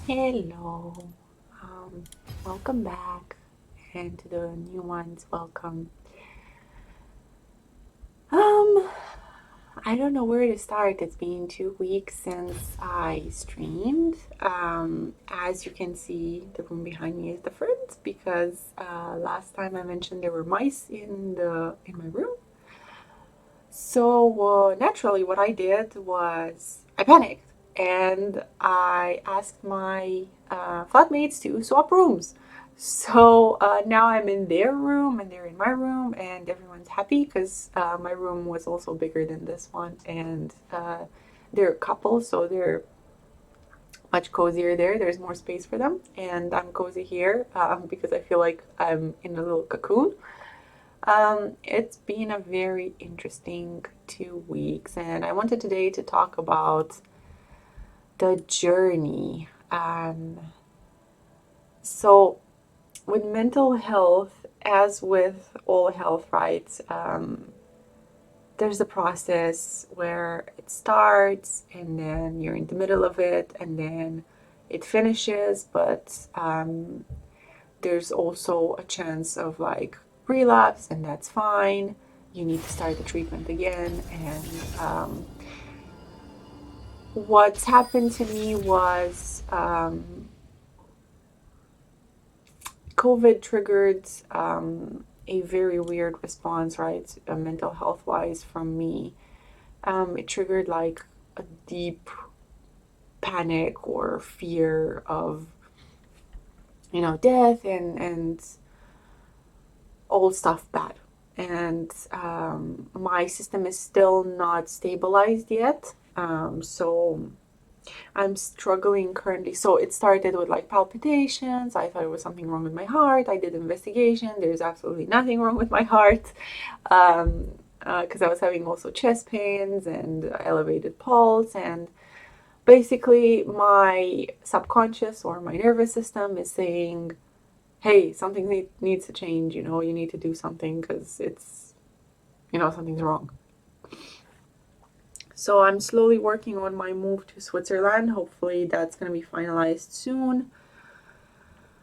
Hello, welcome back, and to the new ones, welcome. Um, I don't know where to start. It's been 2 weeks since I streamed. As you can see, the room behind me is different because last time I mentioned there were mice in my room. So naturally, what I did was I panicked and I asked my flatmates to swap rooms. So now I'm in their room and they're in my room, and everyone's happy because my room was also bigger than this one, and they're a couple, so they're much cozier there. There's more space for them, and I'm cozy here because I feel like I'm in a little cocoon. It's been a very interesting 2 weeks, and I wanted today to talk about the journey. So, with mental health, as with all health, right, there's a process where it starts, and then you're in the middle of it, and then it finishes, but there's also a chance of like relapse, and that's fine. You need to start the treatment again. And what's happened to me was COVID triggered a very weird response, right? Mental health wise, from me. It triggered like a deep panic or fear of, death and all stuff bad. And my system is still not stabilized yet. So I'm struggling currently. So it started with like palpitations. I thought it was something wrong with my heart. I did investigation. There's absolutely nothing wrong with my heart. Because I was having also chest pains and elevated pulse. And basically, my subconscious or my nervous system is saying, hey, something needs to change. You need to do something because something's wrong. So I'm slowly working on my move to Switzerland. Hopefully, that's going to be finalized soon.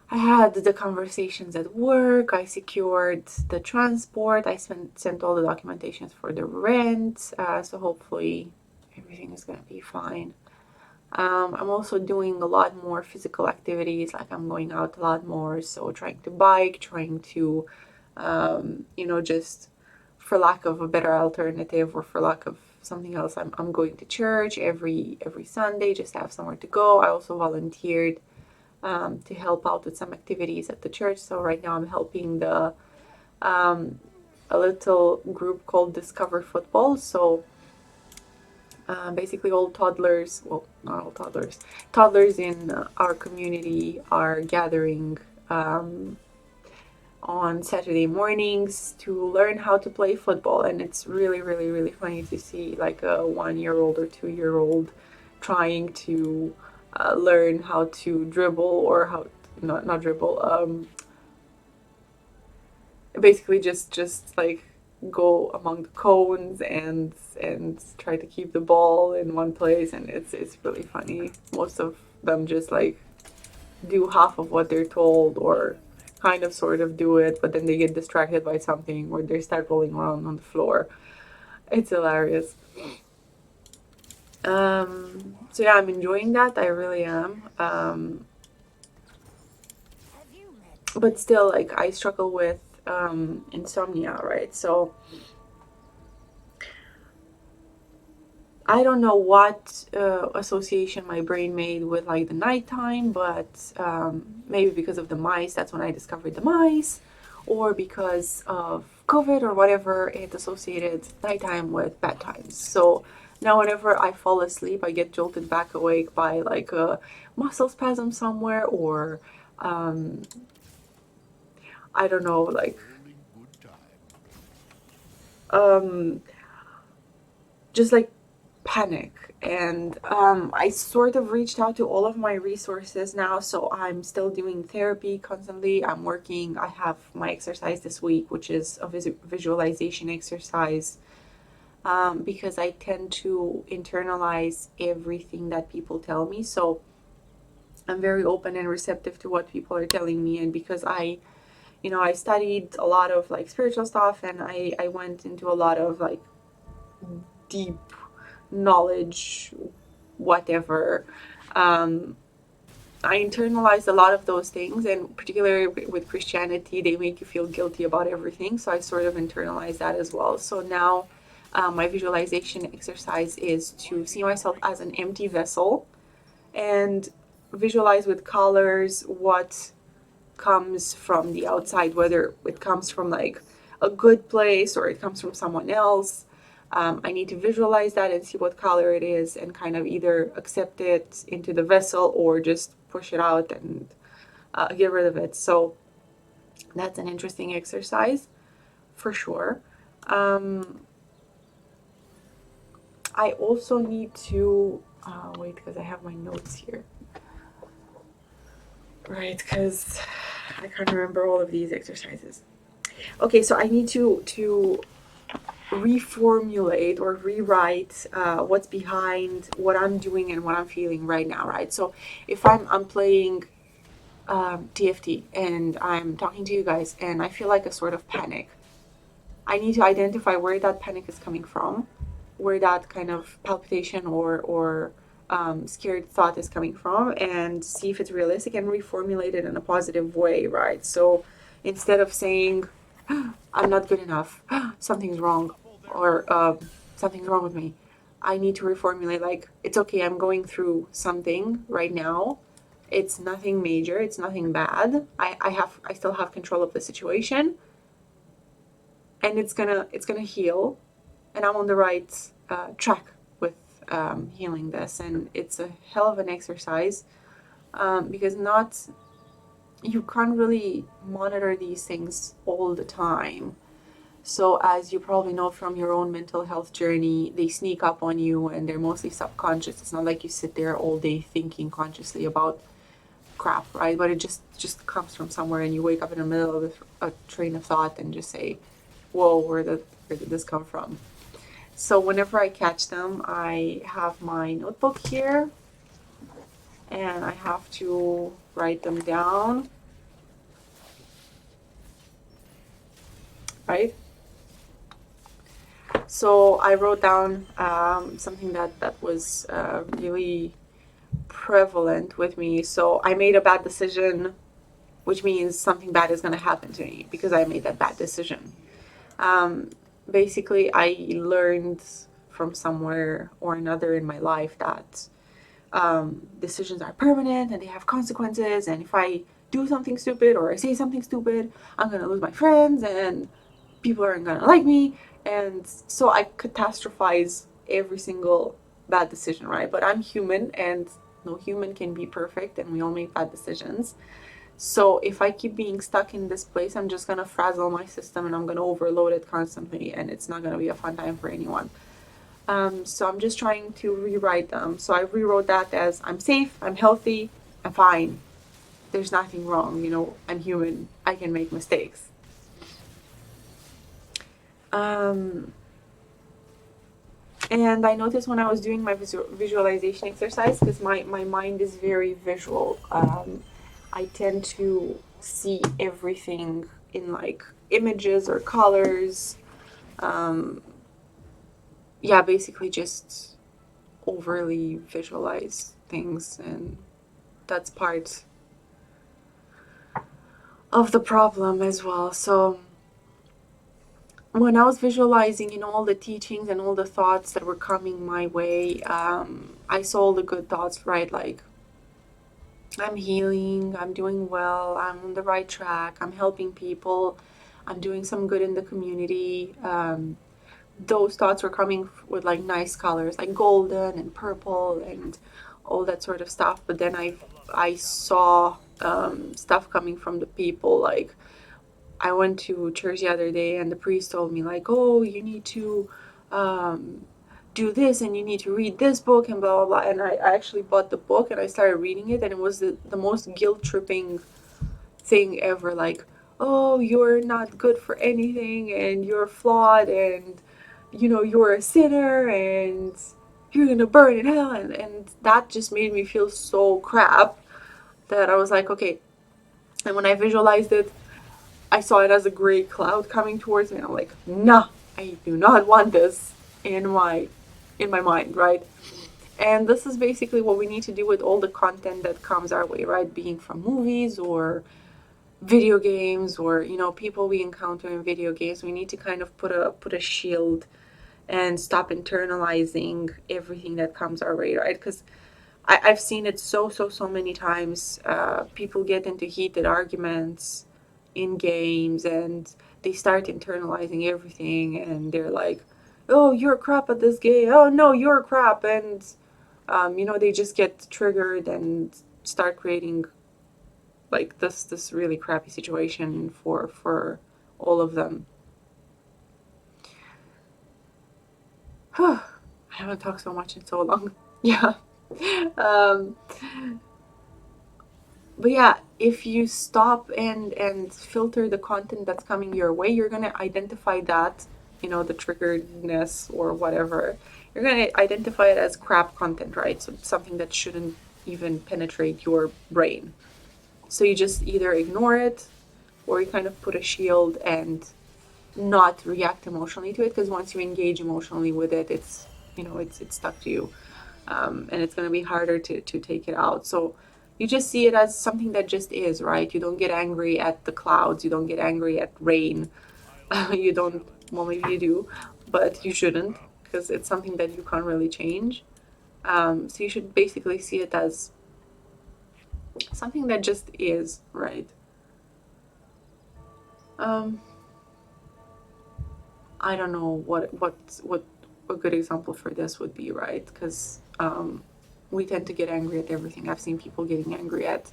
I had the conversations at work. I secured the transport. I sent all the documentations for the rent. So hopefully, everything is going to be fine. I'm also doing a lot more physical activities, like I'm going out a lot more. So trying to bike, trying to, just for lack of a better alternative or for lack of something else, I'm going to church every Sunday just to have somewhere to go. I also volunteered to help out with some activities at the church. So right now I'm helping um, a little group called Discover Football. So basically, all toddlers, well, not all toddlers, toddlers in our community are gathering on Saturday mornings to learn how to play football. And it's really, really, really funny to see like a 1 year old or 2 year old trying to learn how to dribble or how, not dribble, basically just like go among the cones and try to keep the ball in one place, and it's really funny. Most of them just like do half of what they're told or kind of sort of do it, but then they get distracted by something or they start rolling around on the floor. It's hilarious. So yeah, I'm enjoying that. I really am. But still, like I struggle with insomnia, right? So I don't know what association my brain made with like the nighttime, but maybe because of the mice, that's when I discovered the mice, or because of COVID or whatever, it associated nighttime with bad times. So now, whenever I fall asleep, I get jolted back awake by like a muscle spasm somewhere, or um, I don't know, like um, just like panic. And I sort of reached out to all of my resources now. So I'm still doing therapy constantly. I'm working. I have my exercise this week, which is a visualization exercise, because I tend to internalize everything that people tell me. So I'm very open and receptive to what people are telling me, and because I studied a lot of like spiritual stuff, and I went into a lot of like deep knowledge, whatever. Um, I internalized a lot of those things, and particularly with Christianity, they make you feel guilty about everything. So I sort of internalized that as well. So now my visualization exercise is to see myself as an empty vessel and visualize with colors what comes from the outside, whether it comes from like a good place or it comes from someone else. I need to visualize that and see what color it is and kind of either accept it into the vessel or just push it out and get rid of it. So that's an interesting exercise for sure. I also need to wait, because I have my notes here. Right, because I can't remember all of these exercises. Okay, so I need to reformulate or rewrite what's behind what I'm doing and what I'm feeling right now, right? So if I'm playing TFT and I'm talking to you guys and I feel like a sort of panic, I need to identify where that panic is coming from, where that kind of palpitation or scared thought is coming from, and see if it's realistic and reformulate it in a positive way, right? So instead of saying, I'm not good enough, something's wrong, or something's wrong with me, I need to reformulate like, it's okay, I'm going through something right now. It's nothing major, it's nothing bad. I still have control of the situation, and it's gonna heal, and I'm on the right track with healing this. And it's a hell of an exercise because not you can't really monitor these things all the time. So as you probably know from your own mental health journey, they sneak up on you and they're mostly subconscious. It's not like you sit there all day thinking consciously about crap, right? But it just comes from somewhere, and you wake up in the middle of a train of thought and just say, whoa, where did this come from? So whenever I catch them, I have my notebook here and I have to write them down, right? So I wrote down something that was really prevalent with me. So I made a bad decision, which means something bad is going to happen to me because I made that bad decision. Basically, I learned from somewhere or another in my life that decisions are permanent and they have consequences. And if I do something stupid or I say something stupid, I'm going to lose my friends and people aren't going to like me. And so I catastrophize every single bad decision, right? But I'm human, and no human can be perfect, and we all make bad decisions. So if I keep being stuck in this place, I'm just gonna frazzle my system and I'm gonna overload it constantly, and it's not gonna be a fun time for anyone. So I'm just trying to rewrite them. So I rewrote that as, I'm safe, I'm healthy, I'm fine. There's nothing wrong, I'm human. I can make mistakes. And I noticed when I was doing my visualization exercise, because my mind is very visual, I tend to see everything in like images or colors. Yeah, basically just overly visualize things, and that's part of the problem as well. So when I was visualizing, all the teachings and all the thoughts that were coming my way, I saw all the good thoughts, right? Like, I'm healing, I'm doing well, I'm on the right track, I'm helping people, I'm doing some good in the community. Those thoughts were coming with like nice colors, like golden and purple and all that sort of stuff. But then I saw stuff coming from the people. Like, I went to church the other day and the priest told me like, oh, you need to do this and you need to read this book and blah blah blah. And I actually bought the book and I started reading it, and it was the most guilt tripping thing ever. Like, oh, you're not good for anything and you're flawed, and you're a sinner and you're gonna burn in hell, and that just made me feel so crap. that I was like, okay. And when I visualized it, I saw it as a gray cloud coming towards me, and I'm like, nah, I do not want this in my mind, right? And this is basically what we need to do with all the content that comes our way, right? Being from movies or video games, or people we encounter in video games. We need to kind of put a shield and stop internalizing everything that comes our way, right? Because I've seen it so many times. People get into heated arguments in games, and they start internalizing everything, and they're like, oh, you're crap at this game, oh no, you're crap. And they just get triggered and start creating like this really crappy situation for all of them. I haven't talked so much in so long. Yeah. um, but yeah, if you stop and filter the content that's coming your way, you're gonna identify that, the triggeredness or whatever. You're gonna identify it as crap content, right? So it's something that shouldn't even penetrate your brain. So you just either ignore it, or you kind of put a shield and not react emotionally to it, because once you engage emotionally with it, it's stuck to you, and it's going to be harder to take it out. So you just see it as something that just is, right? You don't get angry at the clouds, you don't get angry at rain. You don't, well, maybe you do, but you shouldn't, because it's something that you can't really change. So you should basically see it as something that just is, right? um, I don't know what a good example for this would be, right? Because we tend to get angry at everything. I've seen people getting angry at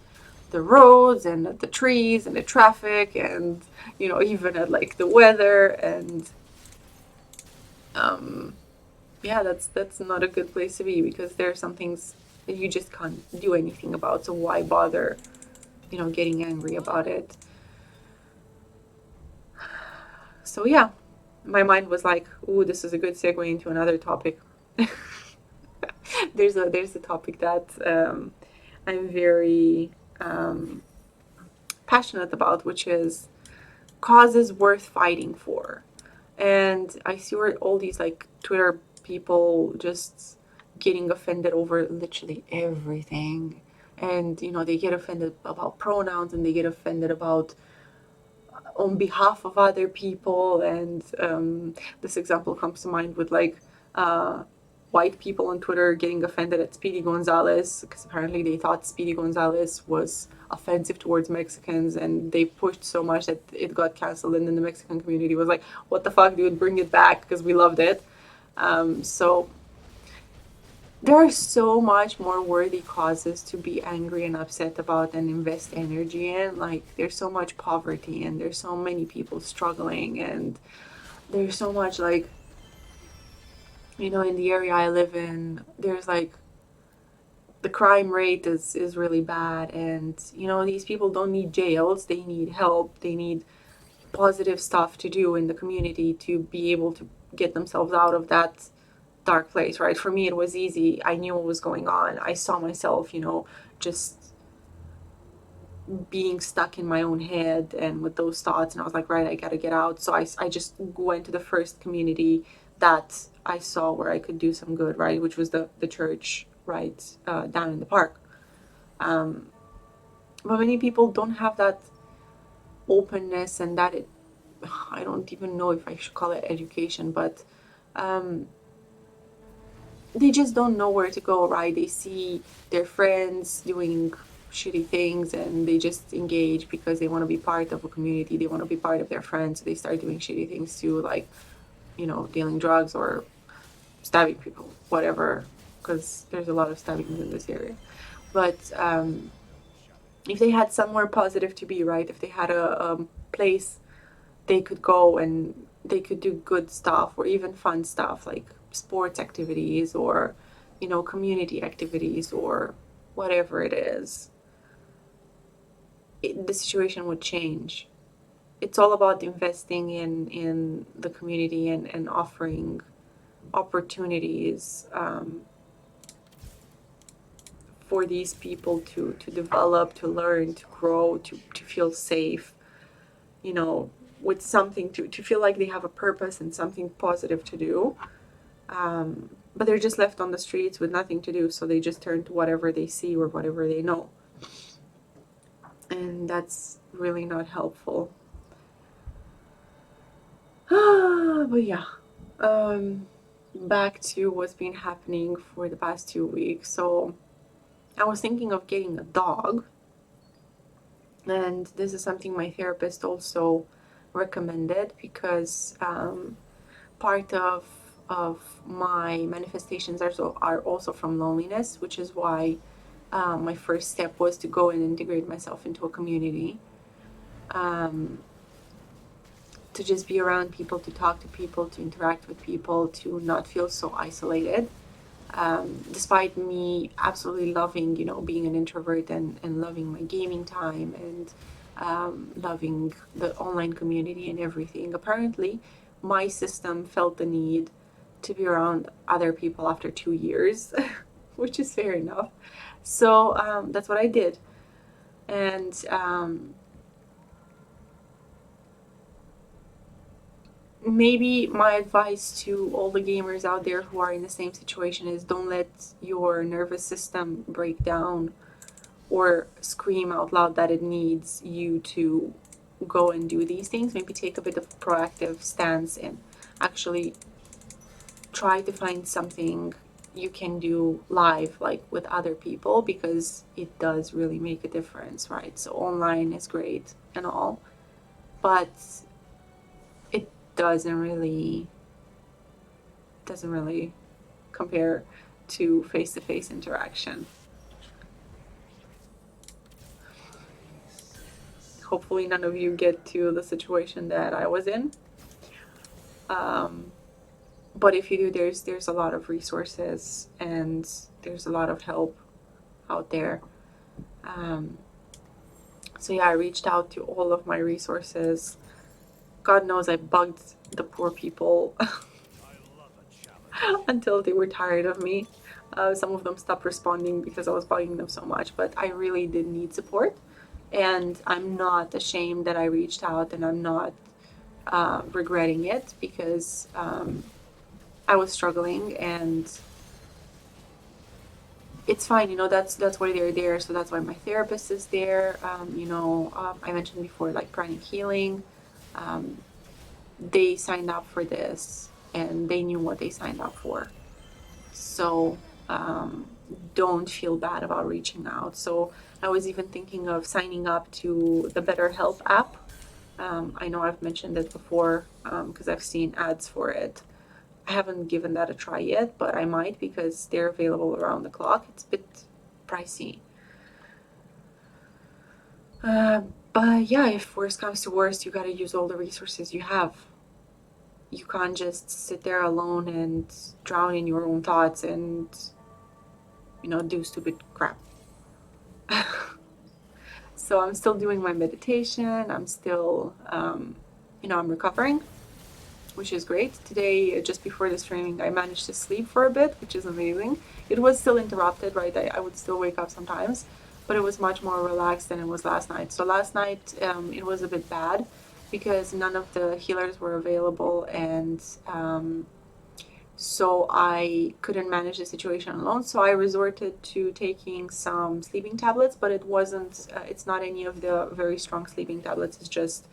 the roads and at the trees and the traffic, and even at like the weather. And um, yeah, that's not a good place to be, because there are some things that you just can't do anything about. So why bother, getting angry about it? So yeah, my mind was like, "Ooh, this is a good segue into another topic." There's a topic that I'm very passionate about, which is causes worth fighting for. And I see all these like Twitter people just getting offended over literally everything. And they get offended about pronouns, and they get offended about on behalf of other people. And this example comes to mind with like white people on Twitter getting offended at Speedy Gonzalez, because apparently they thought Speedy Gonzalez was offensive towards Mexicans, and they pushed so much that it got canceled. And then the Mexican community was like, what the fuck, dude, bring it back, because we loved it. So there are so much more worthy causes to be angry and upset about and invest energy in. Like, there's so much poverty, and there's so many people struggling, and there's so much like, in the area I live in, there's like the crime rate is really bad. And these people don't need jails, they need help, they need positive stuff to do in the community to be able to get themselves out of that dark place, right? For me, it was easy. I knew what was going on. I saw myself, just being stuck in my own head and with those thoughts. And I was like, right, I got to get out. So I just went to the first community that I saw where I could do some good, right? Which was the church, right, down in the park. But many people don't have that openness, and I don't even know if I should call it education, but um, they just don't know where to go, right? They see their friends doing shitty things, and they just engage because they want to be part of a community, they want to be part of their friends. So they start doing shitty things too, like dealing drugs or stabbing people, whatever, because there's a lot of stabbings in this area. But if they had somewhere positive to be, right, if they had a place they could go and they could do good stuff, or even fun stuff like sports activities, or community activities, or whatever it is, the situation would change. It's all about investing in the community, and offering opportunities for these people to develop, to learn, to grow, to feel safe, you know, with something to feel like they have a purpose and something positive to do. But they're just left on the streets with nothing to do, so they just turn to whatever they see or whatever they know. And that's really not helpful. But yeah, back to what's been happening for the past 2 weeks. So I was thinking of getting a dog, and this is something my therapist also recommended because part of my manifestations are also from loneliness, which is why my first step was to go and integrate myself into a community, to just be around people, to talk to people, to interact with people, to not feel so isolated. Despite me absolutely loving, you know, being an introvert and loving my gaming time and loving the online community and everything, apparently my system felt the need to be around other people after 2 years, which is fair enough. So that's what I did. And maybe my advice to all the gamers out there who are in the same situation is don't let your nervous system break down or scream out loud that it needs you to go and do these things. Maybe take a bit of a proactive stance and actually try to find something you can do live, like with other people, because it does really make a difference, right? So online is great and all, but it doesn't really compare to face-to-face interaction. Hopefully none of you get to the situation that I was in. But if you do, there's a lot of resources and there's a lot of help out there. So yeah, I reached out to all of my resources. God knows I bugged the poor people until they were tired of me. Some of them stopped responding because I was bugging them so much, but I really did need support. And I'm not ashamed that I reached out, and I'm not regretting it, because I was struggling, and it's fine, you know, that's why they're there. So that's why my therapist is there. I mentioned before, like pranic healing. They signed up for this and they knew what they signed up for. So don't feel bad about reaching out. So I was even thinking of signing up to the BetterHelp app. I know I've mentioned it before because I've seen ads for it. I haven't given that a try yet, but I might, because they're available around the clock. It's a bit pricey. But yeah, if worst comes to worst, you gotta use all the resources you have. You can't just sit there alone and drown in your own thoughts and, you know, do stupid crap. So I'm still doing my meditation. I'm still, I'm recovering, which is great. Today, just before the streaming, I managed to sleep for a bit, which is amazing. It was still interrupted, right? I would still wake up sometimes, but it was much more relaxed than it was last night. So last night, it was a bit bad because none of the healers were available, and so I couldn't manage the situation alone. So I resorted to taking some sleeping tablets, but it's not any of the very strong sleeping tablets. It's just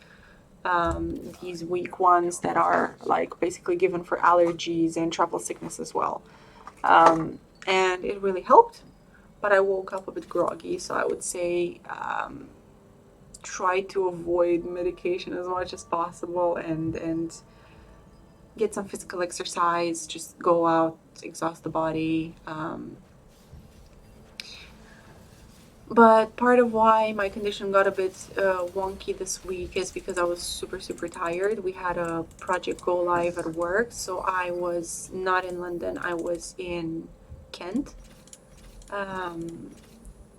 these weak ones that are like basically given for allergies and travel sickness as well. And it really helped, but I woke up a bit groggy. So I would say try to avoid medication as much as possible, and get some physical exercise, just go out, exhaust the body. But part of why my condition got a bit wonky this week is because I was super, super tired. We had a project go live at work, so I was not in London, I was in Kent.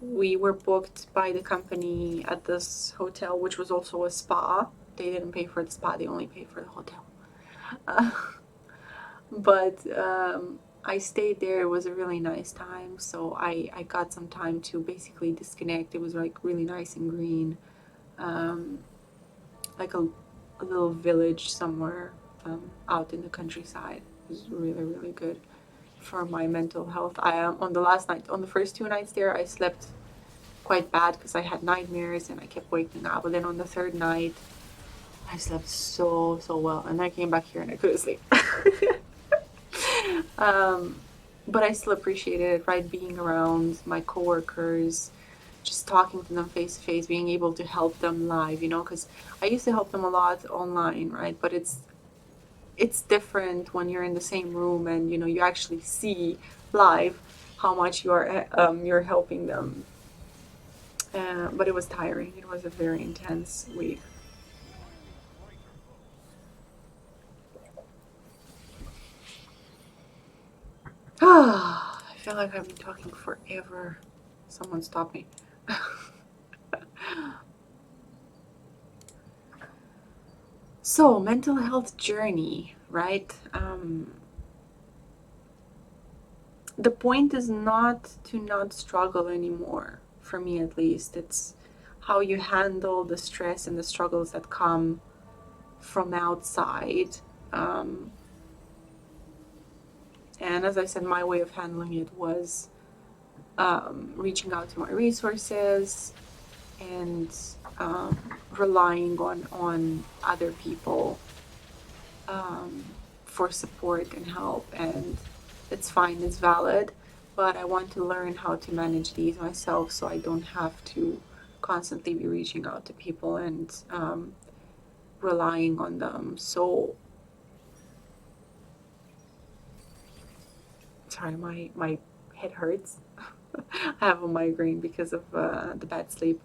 We were booked by the company at this hotel, which was also a spa. They didn't pay for the spa, they only paid for the hotel. But I stayed there. It was a really nice time. So I got some time to basically disconnect. It was like really nice and green. Like a little village somewhere out in the countryside. It was really, really good for my mental health. I on the last night, on the first 2 nights there, I slept quite bad because I had nightmares and I kept waking up. But then on the third night, I slept so well, and I came back here and I couldn't sleep. But I still appreciated it, right? Being around my coworkers, just talking to them face to face, being able to help them live, you know, because I used to help them a lot online, right? But it's different when you're in the same room and you know you actually see live how much you're helping them. But it was tiring. It was a very intense week. I feel like I've been talking forever. Someone stop me. So, mental health journey, right? The point is not to not struggle anymore, for me at least. It's how you handle the stress and the struggles that come from outside. Um, and as I said, my way of handling it was reaching out to my resources and relying on other people for support and help. And it's fine, it's valid, but I want to learn how to manage these myself so I don't have to constantly be reaching out to people and relying on them. So, sorry, my head hurts. I have a migraine because of the bad sleep.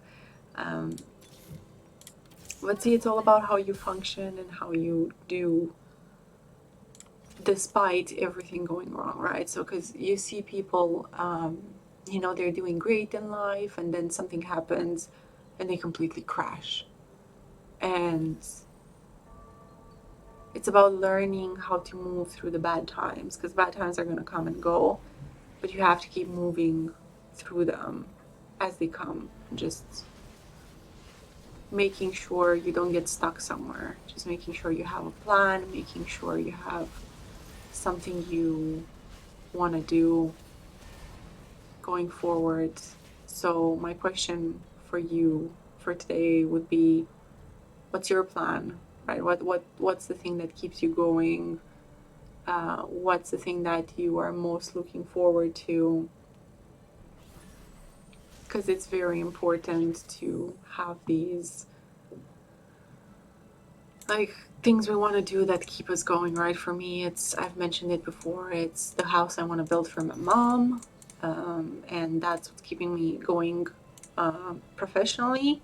Um, but see, it's all about how you function and how you do despite everything going wrong, right? So, because you see people, you know, they're doing great in life, and then something happens and they completely crash. And it's about learning how to move through the bad times, because bad times are going to come and go, but you have to keep moving through them as they come. Just making sure you don't get stuck somewhere, just making sure you have a plan, making sure you have something you want to do going forward. So my question for you for today would be, what's your plan, right? What's the thing that keeps you going? What's the thing that you are most looking forward to? Because it's very important to have these like things we want to do that keep us going, right? For me, I've mentioned it before, it's the house I want to build for my mom, and that's what's keeping me going professionally.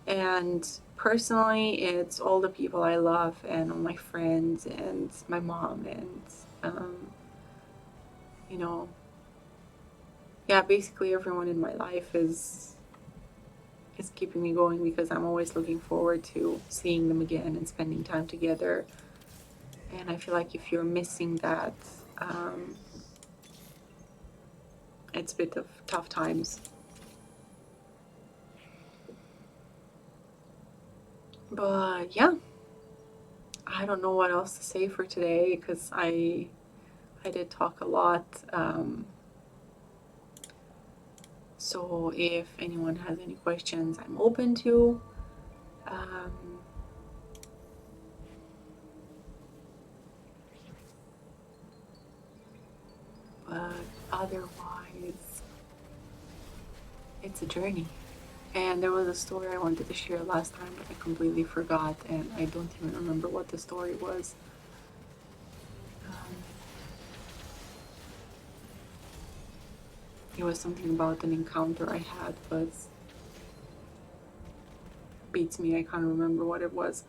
And personally, it's all the people I love and all my friends and my mom and you know, yeah, basically everyone in my life is keeping me going because I'm always looking forward to seeing them again and spending time together. And I feel like if you're missing that, it's a bit of tough times. But yeah, I don't know what else to say for today because I did talk a lot. So if anyone has any questions, I'm open to. But otherwise, it's a journey. And there was a story I wanted to share last time, but I completely forgot, and I don't even remember what the story was. It was something about an encounter I had, but beats me, I can't remember what it was.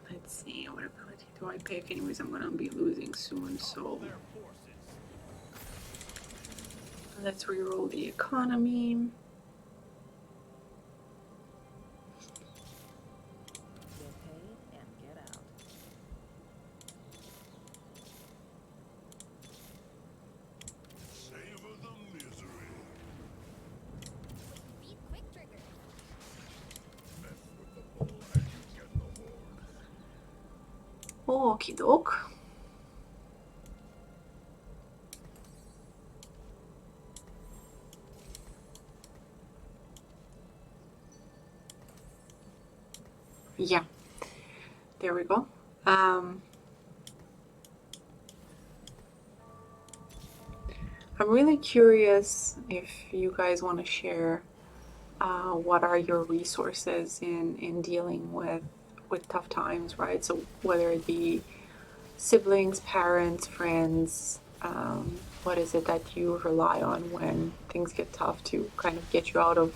Let's see, what ability do I pick? Anyways, I'm gonna be losing soon, so let's reroll the economy. Okie doke. Yeah, there we go. I'm really curious if you guys want to share what are your resources in dealing with tough times, right? So whether it be siblings, parents, friends, what is it that you rely on when things get tough to kind of get you out of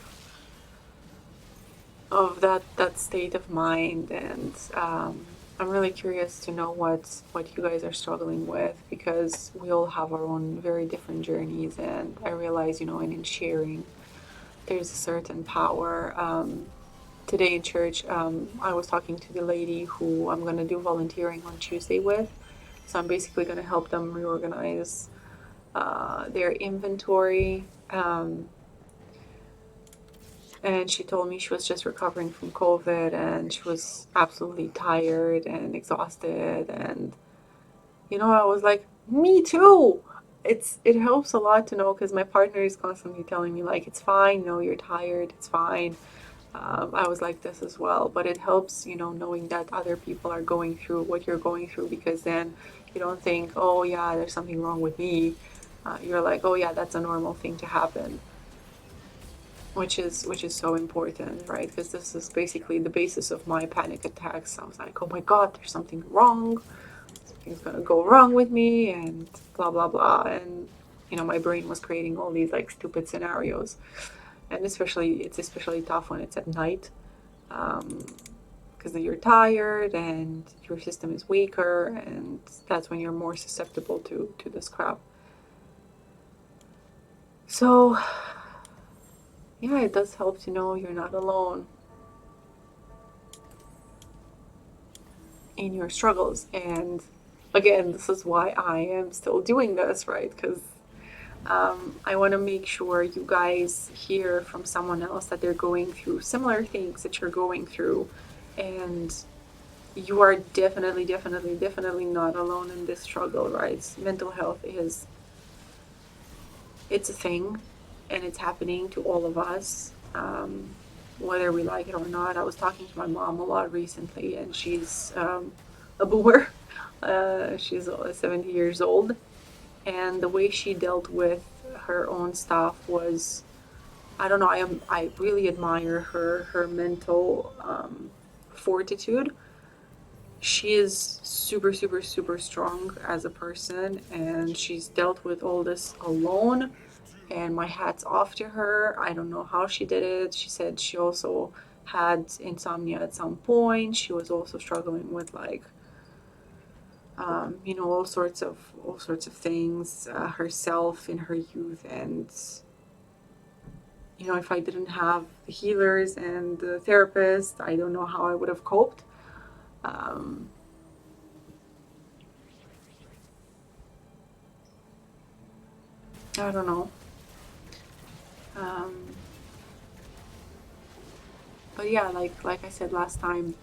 that state of mind? And I'm really curious to know what you guys are struggling with, because we all have our own very different journeys, and I realize, in sharing there's a certain power. Today in church, I was talking to the lady who I'm going to do volunteering on Tuesday with. So I'm basically going to help them reorganize their inventory. And she told me she was just recovering from COVID and she was absolutely tired and exhausted. And, I was like, me too. It helps a lot to know, because my partner is constantly telling me, like, it's fine, you're tired, it's fine. I was like this as well, but it helps, knowing that other people are going through what you're going through, because then you don't think, oh yeah, there's something wrong with me. You're like, oh yeah, that's a normal thing to happen, which is so important, right? Because this is basically the basis of my panic attacks. I was like, oh my god, there's something wrong. Something's gonna go wrong with me, and blah blah blah. And my brain was creating all these like stupid scenarios, and it's especially tough when it's at night, because you're tired and your system is weaker, and that's when you're more susceptible to this crap. So yeah, it does help to know you're not alone in your struggles. And again, this is why I am still doing this, right? Because I want to make sure you guys hear from someone else that they're going through similar things that you're going through, and you are definitely, definitely, definitely not alone in this struggle, right? Mental health it's a thing, and it's happening to all of us, whether we like it or not. I was talking to my mom a lot recently, and she's a boomer. She's 70 years old, and the way she dealt with her own stuff was, I don't know. I really admire her mental fortitude. She is super, super, super strong as a person, and she's dealt with all this alone. And my hat's off to her. I don't know how she did it. She said she also had insomnia at some point. She was also struggling with like, all sorts of things herself in her youth. And if I didn't have the healers and the therapist, I don't know how I would have coped. Um, I don't know. Um, but yeah, like I said last time,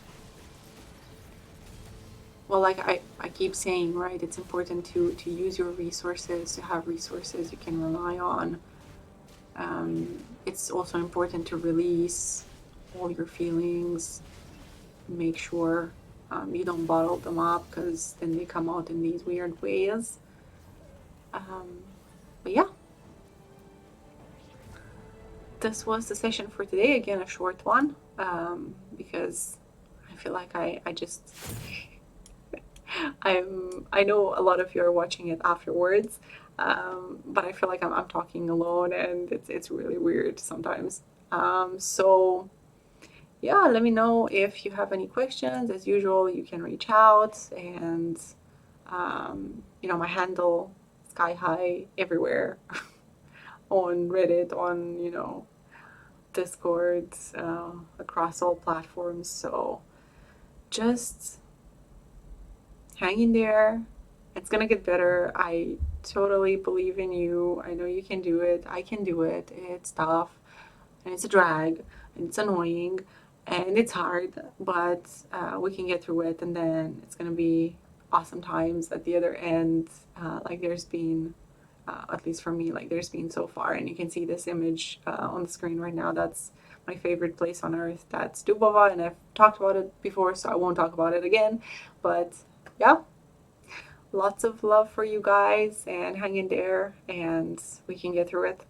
well, like I keep saying, right, it's important to use your resources, to have resources you can rely on. It's also important to release all your feelings. Make sure you don't bottle them up, because then they come out in these weird ways. But yeah, this was the session for today. Again, a short one, because I feel like I just I know a lot of you are watching it afterwards, but I feel like I'm talking alone, and it's really weird sometimes. So yeah, let me know if you have any questions. As usual, you can reach out, and my handle, Sky High, everywhere on Reddit, on Discord, across all platforms. So just hang in there. It's gonna get better. I totally believe in you. I know you can do it. I can do it. It's tough, and it's a drag, and it's annoying, and it's hard, but we can get through it, and then it's gonna be awesome times at the other end. Like there's been, at least for me, like there's been so far, and you can see this image on the screen right now. That's my favorite place on earth. That's Dubova, and I've talked about it before, so I won't talk about it again. But yeah, lots of love for you guys, and hang in there, and we can get through it.